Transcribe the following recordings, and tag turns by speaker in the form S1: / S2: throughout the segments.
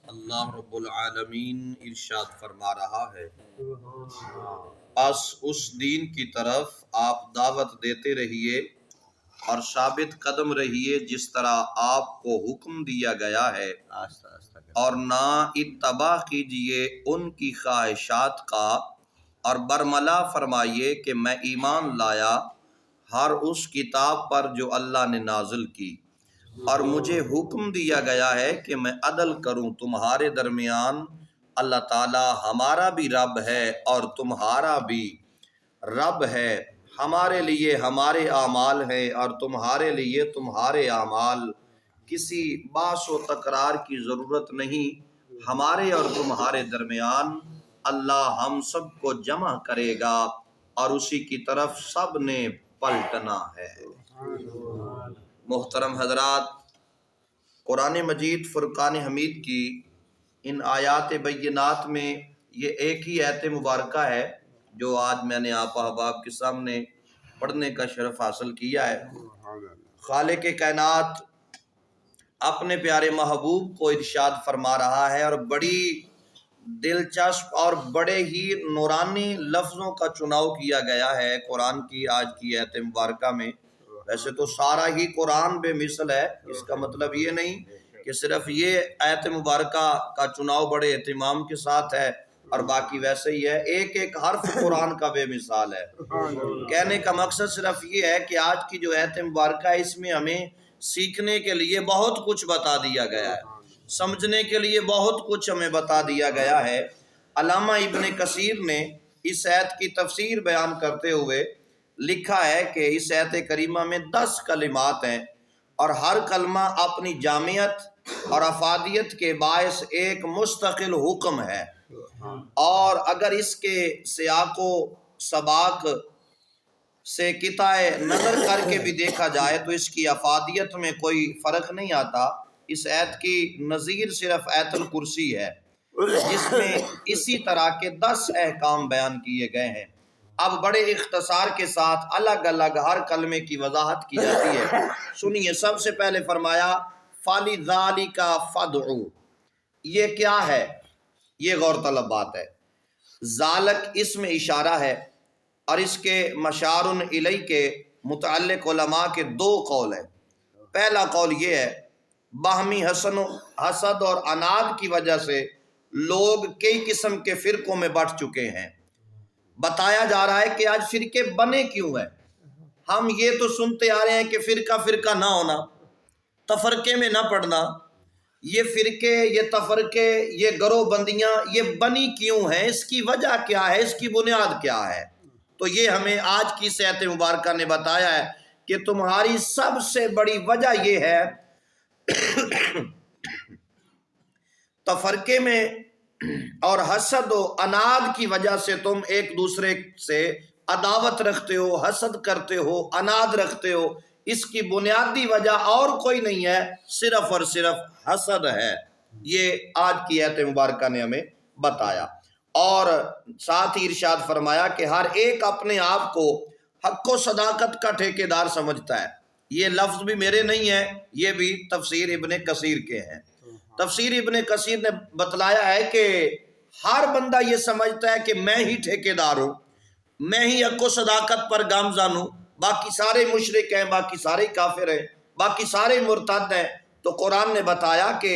S1: اللہ رب العالمین ارشاد فرما رہا ہے، پس اس دین کی طرف آپ دعوت دیتے رہیے اور ثابت قدم رہیے جس طرح آپ کو حکم دیا گیا ہے، اور نہ اتباع کیجیے ان کی خواہشات کا، اور برملا فرمائیے کہ میں ایمان لایا ہر اس کتاب پر جو اللہ نے نازل کی، اور مجھے حکم دیا گیا ہے کہ میں عدل کروں تمہارے درمیان، اللہ تعالی ہمارا بھی رب ہے اور تمہارا بھی رب ہے، ہمارے لیے ہمارے اعمال ہیں اور تمہارے لیے تمہارے اعمال، کسی باس و تکرار کی ضرورت نہیں، ہمارے اور تمہارے درمیان اللہ ہم سب کو جمع کرے گا اور اسی کی طرف سب نے پلٹنا ہے۔ محترم حضرات، قرآن مجید فرقان حمید کی ان آیات بینات میں یہ ایک ہی آیت مبارکہ ہے جو آج میں نے آپ احباب کے سامنے پڑھنے کا شرف حاصل کیا ہے۔ خالق کائنات اپنے پیارے محبوب کو ارشاد فرما رہا ہے، اور بڑی دلچسپ اور بڑے ہی نورانی لفظوں کا چناؤ کیا گیا ہے قرآن کی آج کی آیت مبارکہ میں۔ ویسے تو سارا ہی قرآن بے مثل ہے، اس کا مطلب یہ نہیں کہ صرف یہ آیت مبارکہ کا چناؤ بڑے اہتمام کے ساتھ ہے اور باقی ویسے ہی ہے، ایک ایک حرف قرآن کا بے مثال ہے۔ کہنے کا مقصد صرف یہ ہے کہ آج کی جو آیت مبارکہ ہے اس میں ہمیں سیکھنے کے لیے بہت کچھ بتا دیا گیا ہے، سمجھنے کے لیے بہت کچھ ہمیں بتا دیا گیا ہے۔ علامہ ابن کثیر نے اس آیت کی تفسیر بیان کرتے ہوئے لکھا ہے کہ اس آیت کریمہ میں 10 کلمات ہیں، اور ہر کلمہ اپنی جامعیت اور افادیت کے باعث ایک مستقل حکم ہے، اور اگر اس کے سیاق و سباق سے قطع نظر کر کے بھی دیکھا جائے تو اس کی افادیت میں کوئی فرق نہیں آتا۔ اس آیت کی نظیر صرف آیت الکرسی ہے جس میں اسی طرح کے 10 احکام بیان کیے گئے ہیں۔ اب بڑے اختصار کے ساتھ الگ الگ ہر کلمے کی وضاحت کی جاتی ہے۔ سنیے، سب سے پہلے فرمایا فَلِذَالِكَ فَادْعُ، یہ کیا ہے؟ یہ غور طلب بات ہے۔ ذالک اسم اشارہ ہے، اور اس کے مشار الیہ کے متعلق علماء کے 2 قول ہیں۔ پہلا قول یہ ہے، باہمی حسد اور عناد کی وجہ سے لوگ کئی قسم کے فرقوں میں بٹ چکے ہیں۔ بتایا جا رہا ہے کہ آج فرقے بنے کیوں ہیں۔ ہم یہ تو سنتے آ رہے ہیں کہ فرقہ فرقہ نہ ہونا، تفرقے میں نہ پڑنا، یہ فرقے، یہ تفرقے، یہ گروہ بندیاں یہ بنی کیوں ہیں، اس کی وجہ کیا ہے، اس کی بنیاد کیا ہے؟ تو یہ ہمیں آج کی آیت مبارکہ نے بتایا ہے کہ تمہاری سب سے بڑی وجہ یہ ہے تفرقے میں اور حسد و عناد کی وجہ سے تم ایک دوسرے سے عداوت رکھتے ہو، حسد کرتے ہو، عناد رکھتے ہو۔ اس کی بنیادی وجہ اور کوئی نہیں ہے، صرف اور صرف حسد ہے۔ یہ آج کی آیت مبارکہ نے ہمیں بتایا، اور ساتھ ہی ارشاد فرمایا کہ ہر ایک اپنے آپ کو حق و صداقت کا ٹھیکیدار سمجھتا ہے۔ یہ لفظ بھی میرے نہیں ہے، یہ بھی تفسیر ابن کثیر کے ہیں۔ تفسیر ابن کثیر نے بتلایا ہے کہ ہر بندہ یہ سمجھتا ہے کہ میں ہی ٹھیکیدار ہوں، میں ہی حق و صداقت پر گامزن ہوں، باقی سارے مشرک ہیں، باقی سارے کافر ہیں، باقی سارے مرتد ہیں۔ تو قرآن نے بتایا کہ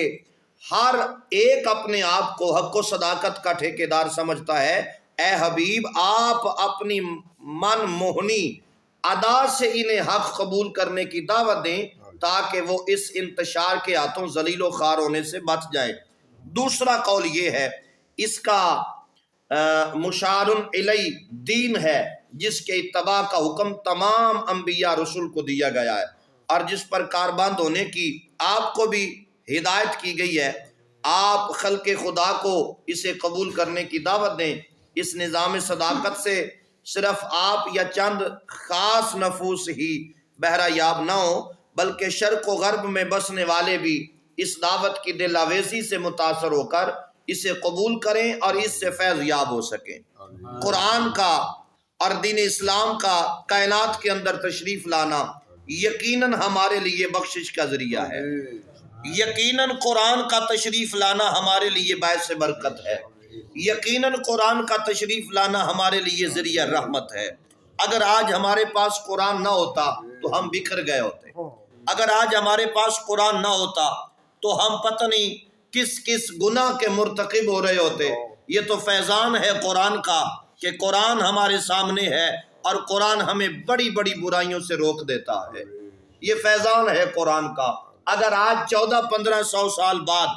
S1: ہر ایک اپنے آپ کو حق و صداقت کا ٹھیکیدار سمجھتا ہے۔ اے حبیب، آپ اپنی من موہنی ادا سے انہیں حق قبول کرنے کی دعوت دیں تاکہ وہ اس انتشار کے ہاتھوں ذلیل و خوار ہونے سے بچ جائے۔ دوسرا قول یہ ہے، اس کا مشار الیہ دین ہے جس کے اتباع کا حکم تمام انبیاء رسول کو دیا گیا ہے، اور جس پر کاربند ہونے کی آپ کو بھی ہدایت کی گئی ہے۔ آپ خلق خدا کو اسے قبول کرنے کی دعوت دیں۔ اس نظام صداقت سے صرف آپ یا چند خاص نفوس ہی بہرہ یاب نہ ہوں، بلکہ شرق و غرب میں بسنے والے بھی اس دعوت کی دل آویزی سے متاثر ہو کر اسے قبول کریں اور اس سے فیض یاب ہو سکیں۔ قرآن کا اور دین اسلام کا کائنات کے اندر تشریف لانا یقیناً ہمارے لیے بخشش کا ذریعہ ہے۔ یقیناً قرآن کا تشریف لانا ہمارے لیے باعث برکت ہے، یقیناً قرآن کا تشریف لانا ہمارے لیے ذریعہ رحمت ہے۔ اگر آج ہمارے پاس قرآن نہ ہوتا تو ہم بکھر گئے ہوتے، اگر آج ہمارے پاس قرآن نہ ہوتا تو ہم پتہ نہیں کس کس گناہ کے مرتکب ہو رہے ہوتے۔ یہ تو فیضان ہے قرآن کا کہ قرآن ہمارے سامنے ہے اور قرآن ہمیں بڑی بڑی برائیوں سے روک دیتا ہے، یہ فیضان ہے قرآن کا۔ اگر آج 1400-1500 سال بعد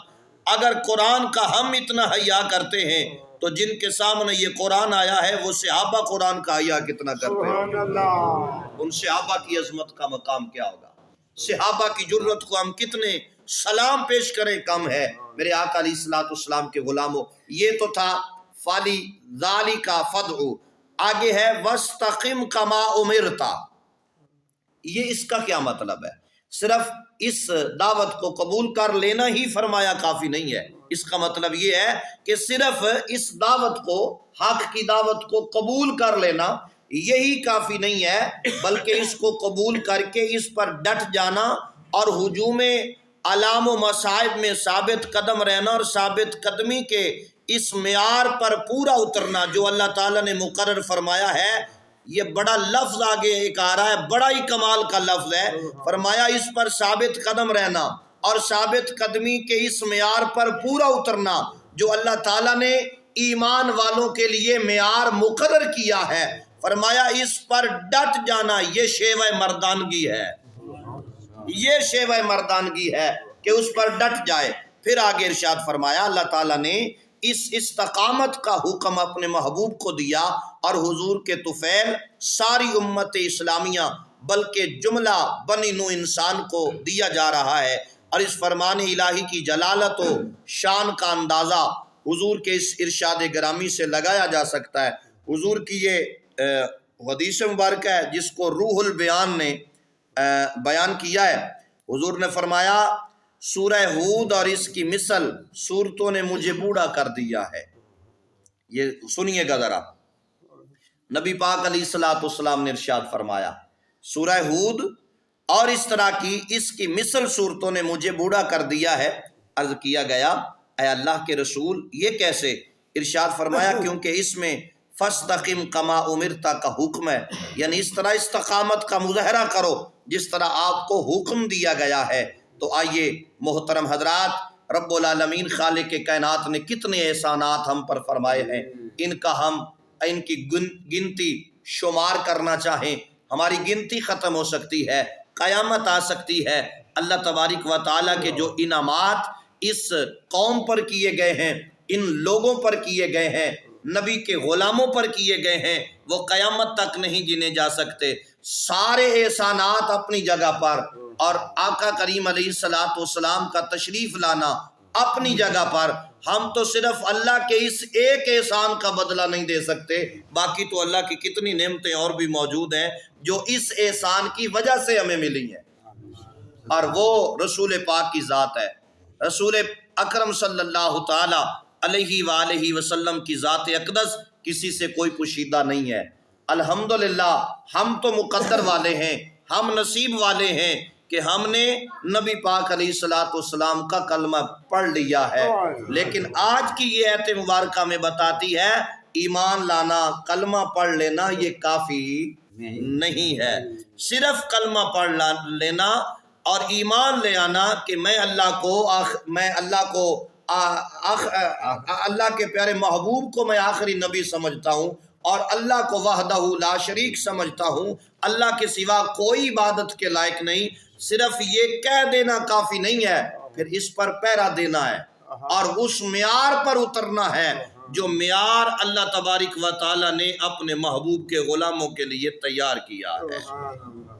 S1: اگر قرآن کا ہم اتنا حیا کرتے ہیں تو جن کے سامنے یہ قرآن آیا ہے وہ صحابہ قرآن کا حیا کتنا کرتے ہیں، ان صحابہ کی عظمت کا مقام کیا ہوگا، صحابہ کی جرت کو ہم کتنے سلام پیش کریں کم ہے۔ میرے آقا علیہ الصلوۃ والسلام کے غلاموں، یہ تو تھا فالی ذالک فدع، آگے ہے وَاسْتَقِمْ كَمَا أُمِرْتَ۔ یہ اس کا کیا مطلب ہے؟ صرف اس دعوت کو قبول کر لینا ہی فرمایا کافی نہیں ہے، اس کا مطلب یہ ہے کہ صرف اس دعوت کو، حق کی دعوت کو قبول کر لینا یہی کافی نہیں ہے، بلکہ اس کو قبول کر کے اس پر ڈٹ جانا اور ہجوم علام و مصائب میں ثابت قدم رہنا اور ثابت قدمی کے اس معیار پر پورا اترنا جو اللہ تعالیٰ نے مقرر فرمایا ہے۔ یہ بڑا لفظ آگے ایک آ رہا ہے، بڑا ہی کمال کا لفظ ہے، فرمایا اس پر ثابت قدم رہنا اور ثابت قدمی کے اس معیار پر پورا اترنا جو اللہ تعالیٰ نے ایمان والوں کے لیے معیار مقرر کیا ہے، فرمایا اس پر ڈٹ جانا یہ شیوہ مردانگی ہے، یہ شیوہ مردانگی ہے کہ اس پر ڈٹ جائے۔ پھر آگے ارشاد فرمایا اللہ تعالیٰ نے اس استقامت کا حکم اپنے محبوب کو دیا اور حضور کے طفیل ساری امت اسلامیہ بلکہ جملہ بنی نوح انسان کو دیا جا رہا ہے، اور اس فرمان الہی کی جلالت و شان کا اندازہ حضور کے اس ارشاد گرامی سے لگایا جا سکتا ہے۔ حضور کی یہ حدیث مبارکہ ہے جس کو روح البیان نے بیان کیا ہے۔ حضور نے فرمایا سورہ ہود اور اس کی مثل صورتوں نے مجھے بوڑھا کر دیا ہے۔ یہ سنیے گا ذرا، نبی پاک علیہ الصلوۃ والسلام نے ارشاد فرمایا سورہ ہود اور اس طرح کی اس کی مثل صورتوں نے مجھے بوڑھا کر دیا ہے۔ عرض کیا گیا اے اللہ کے رسول یہ کیسے؟ ارشاد فرمایا کیونکہ اس میں فاستقم کما امرتا کا حکم ہے، یعنی اس طرح استقامت کا مظاہرہ کرو جس طرح آپ کو حکم دیا گیا ہے۔ تو آئیے محترم حضرات، رب العالمین خالق کائنات نے کتنے احسانات ہم پر فرمائے ہیں، ان کی گنتی شمار کرنا چاہیں ہماری گنتی ختم ہو سکتی ہے، قیامت آ سکتی ہے۔ اللہ تبارک و تعالیٰ کے جو انعامات اس قوم پر کیے گئے ہیں، ان لوگوں پر کیے گئے ہیں، نبی کے غلاموں پر کیے گئے ہیں، وہ قیامت تک نہیں گنے جا سکتے۔ سارے احسانات اپنی جگہ پر اور آقا کریم علیہ الصلوۃ والسلام کا تشریف لانا اپنی جگہ پر، ہم تو صرف اللہ کے اس ایک احسان کا بدلہ نہیں دے سکتے، باقی تو اللہ کی کتنی نعمتیں اور بھی موجود ہیں جو اس احسان کی وجہ سے ہمیں ملی ہیں، اور وہ رسول پاک کی ذات ہے۔ رسول اکرم صلی اللہ تعالی علیہ وآلہ وسلم کی ذات اقدس کسی سے کوئی پوشیدہ نہیں ہے۔ الحمدللہ ہم تو مقدر والے ہیں، ہم نصیب والے ہیں کہ ہم نے نبی پاک علیہ الصلوۃ والسلام کا کلمہ پڑھ لیا ہے، لیکن آج کی یہ آیت مبارکہ میں بتاتی ہے ایمان لانا، کلمہ پڑھ لینا یہ کافی نہیں ہے۔ صرف کلمہ پڑھ لینا اور ایمان لے آنا کہ میں اللہ کے پیارے محبوب کو میں آخری نبی سمجھتا ہوں اور اللہ کو وحدہ لا شریک سمجھتا ہوں، اللہ کے سوا کوئی عبادت کے لائق نہیں، صرف یہ کہہ دینا کافی نہیں ہے، پھر اس پر پہرا دینا ہے اور اس معیار پر اترنا ہے جو معیار اللہ تبارک و تعالی نے اپنے محبوب کے غلاموں کے لیے تیار کیا ہے،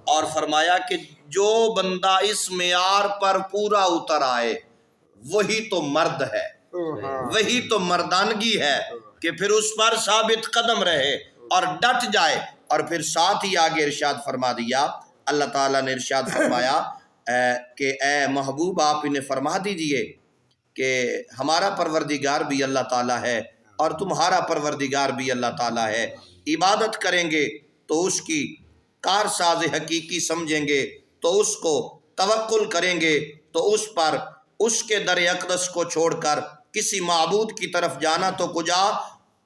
S1: اور فرمایا کہ جو بندہ اس معیار پر پورا اتر آئے وہی تو مرد ہے، وہی تو مردانگی ہے کہ پھر اس پر ثابت قدم رہے اور ڈٹ جائے۔ اور پھر ساتھ ہی آگے ارشاد فرما دیا، اللہ تعالیٰ نے ارشاد فرمایا کہ اے محبوب آپ انہیں فرما دیجئے کہ ہمارا پروردگار بھی اللہ تعالیٰ ہے اور تمہارا پروردگار بھی اللہ تعالیٰ ہے، عبادت کریں گے تو اس کی کارساز حقیقی سمجھیں گے، تو اس کو توکل کریں گے تو اس پر اس کے در اقدس کو چھوڑ کر کسی معبود کی طرف جانا تو کجا،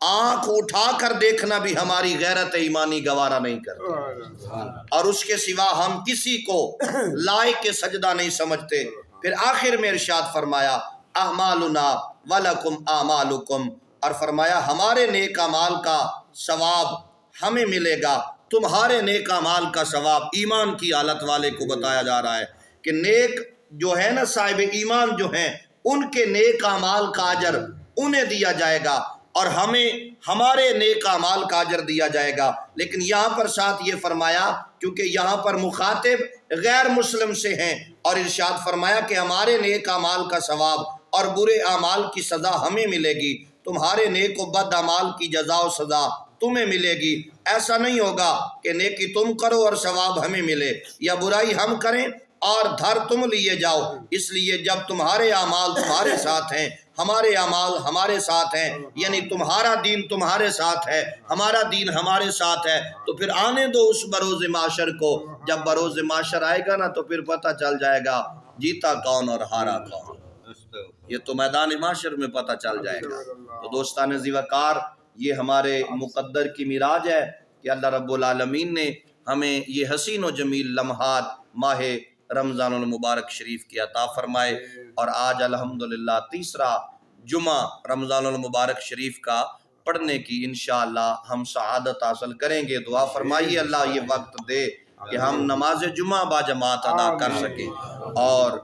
S1: آنکھ اٹھا کر دیکھنا بھی ہماری غیرت ایمانی گوارا نہیں کرتی، اور اس کے سوا ہم کسی کو لائق سجدہ نہیں سمجھتے۔ پھر آخر میں ارشاد فرمایا اعمالنا ولکم اعمالکم، اور فرمایا ہمارے نیک اعمال کا ثواب ہمیں ملے گا، تمہارے نیک اعمال کا ثواب۔ ایمان کی حالت والے کو بتایا جا رہا ہے کہ نیک جو ہے نا، صاحب ایمان جو ہیں، ان کے نیک اعمال کا اجر انہیں دیا جائے گا اور ہمیں ہمارے نیک اعمال کا اجر دیا جائے گا۔ لیکن یہاں پر ساتھ یہ فرمایا، کیونکہ یہاں پر مخاطب غیر مسلم سے ہیں، اور ارشاد فرمایا کہ ہمارے نیک اعمال کا ثواب اور برے اعمال کی سزا ہمیں ملے گی، تمہارے نیک و بد اعمال کی جزا و سزا تمہیں ملے گی۔ ایسا نہیں ہوگا کہ نیکی تم کرو اور ثواب ہمیں ملے، یا برائی ہم کریں اور دھر تم لیے جاؤ۔ اس لیے جب تمہارے اعمال تمہارے ساتھ ہیں، ہمارے اعمال ہمارے ساتھ ہیں، یعنی تمہارا دین تمہارے ساتھ ہے، ہمارا دین ہمارے ساتھ ہے، تو پھر آنے دو اس بروز معاشر کو۔ جب بروز معاشر آئے گا نا تو پھر پتہ چل جائے گا جیتا کون اور ہارا کون، یہ تو میدان معاشر میں پتہ چل جائے گا۔ تو دوستان ذی وقار، یہ ہمارے مقدر کی میراج ہے کہ اللہ رب العالمین نے ہمیں یہ حسین و جمیل لمحات ماہ رمضان المبارک شریف کی عطا فرمائے، اور آج الحمدللہ تیسرا جمعہ رمضان المبارک شریف کا پڑھنے کی انشاءاللہ ہم سعادت حاصل کریں گے۔ دعا فرمائیے اللہ یہ وقت دے کہ ہم نماز جمعہ با جماعت ادا کر سکیں، اور